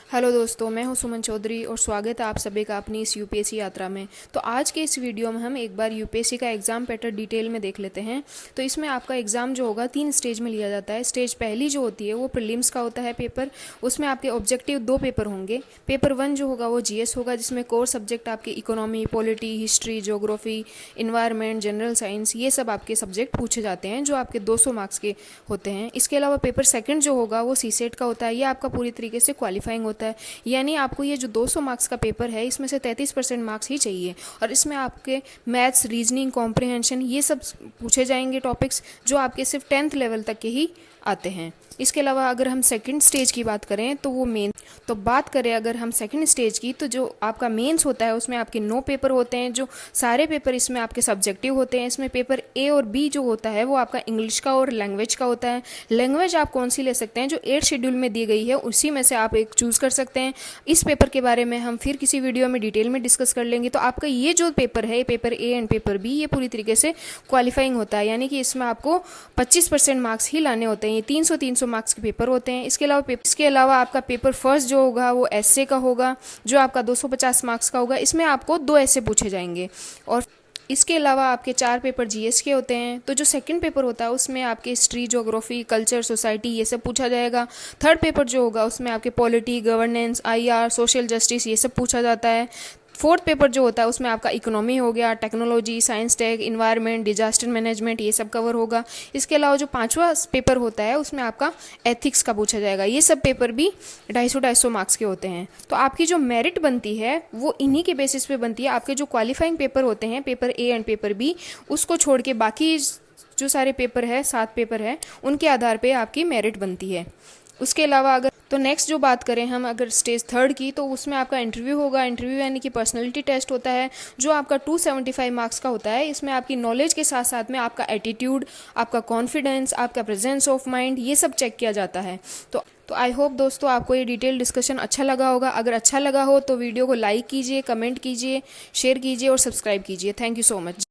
Hello दोस्तों, मैं हूं सुमन चौधरी और स्वागत है आप सभी का अपनी इस यूपीएससी यात्रा में। तो आज के इस वीडियो में हम एक बार यूपीएससी का एग्ज़ाम पैटर्न डिटेल में देख लेते हैं। तो इसमें आपका एग्ज़ाम जो होगा 3 स्टेज में लिया जाता है। स्टेज पहली जो होती है वो प्रीलिम्स का होता है पेपर। उसमें आपके ऑब्जेक्टिव 2 पेपर होंगे। पेपर 1 जो होगा वो जीएस होगा, जिसमें कोर सब्जेक्ट आपके economy, polity, history, geography, environment, general science, ये सब आपके सब्जेक्ट पूछे जाते हैं जो आपके 200 मार्क्स के होते हैं। इसके अलावा पेपर सेकंड जो होगा वो सीसेट का होता है। ये आपका पूरी तरीके से क्वालिफाइंग होता है, यानी आपको ये जो 200 मार्क्स का पेपर है इसमें से 33% मार्क्स ही चाहिए। और इसमें आपके मैथ्स, रीजनिंग, कॉम्प्रिहेंशन ये सब पूछे जाएंगे टॉपिक्स जो आपके सिर्फ 10th लेवल तक के ही आते हैं। इसके अलावा अगर हम सेकंड स्टेज की बात करें तो वो मेन तो बात करें अगर हम सेकंड स्टेज की, तो जो आपका मेंस होता है उसमें आपके 9 पेपर होते हैं। जो सारे पेपर इसमें आपके सब्जेक्टिव होते हैं। इसमें पेपर ए और बी जो होता है वो आपका इंग्लिश का और लैंग्वेज का होता है। लैंग्वेज आप कौन सी ले सकते हैं, जो 8 शेड्यूल में दी गई है उसी में से आप एक चूज़ कर सकते हैं। इस पेपर के बारे में हम फिर किसी वीडियो में डिटेल में डिस्कस कर लेंगे। तो आपका ये जो पेपर है, paper A and paper B, ये पूरी तरीके से क्वालिफाइंग होता है, यानी कि इसमें आपको 25% मार्क्स ही लाने होते हैं। ये 300 मार्क्स के पेपर होते हैं। इसके अलावा आपका पेपर फर्स्ट जो होगा वो एसए का होगा, जो आपका 250 मार्क्स का होगा। इसमें आपको 2 एसए पूछे जाएंगे। और इसके अलावा आपके 4 पेपर जीएस के होते हैं। तो जो सेकंड पेपर होता है उसमें आपके हिस्ट्री, ज्योग्राफी, कल्चर, सोसाइटी ये सब पूछा जाएगा। थर्ड पेपर जो होगा उसमें आपके polity, governance, IR, social justice ये सब पूछा जाता है। फोर्थ पेपर जो होता है उसमें आपका इकोनॉमी हो गया, technology, science tech, environment, disaster management ये सब कवर होगा। इसके अलावा जो 5वां पेपर होता है उसमें आपका एथिक्स का पूछा जाएगा। ये सब पेपर भी 250 मार्क्स के होते हैं। तो आपकी जो मेरिट बनती है वो इन्हीं के बेसिस पे बनती है। आपके जो क्वालिफाइंग पेपर होते हैं, paper A and paper B, उसको छोड़ के बाकी जो सारे पेपर है, 7 पेपर है, उनके आधार पर आपकी मेरिट बनती है। उसके अलावा अगर तो नेक्स्ट जो बात करें हम अगर स्टेज थर्ड की, तो उसमें आपका इंटरव्यू होगा। इंटरव्यू यानी कि पर्सनैलिटी टेस्ट होता है जो आपका 275 मार्क्स का होता है। इसमें आपकी नॉलेज के साथ साथ में आपका एटीट्यूड, आपका कॉन्फिडेंस, आपका प्रेजेंस ऑफ माइंड ये सब चेक किया जाता है। तो आई होप दोस्तों आपको ये डिटेल डिस्कशन अच्छा लगा होगा। अगर अच्छा लगा हो तो वीडियो को लाइक कीजिए, कमेंट कीजिए, शेयर कीजिए और सब्सक्राइब कीजिए। Thank you so much.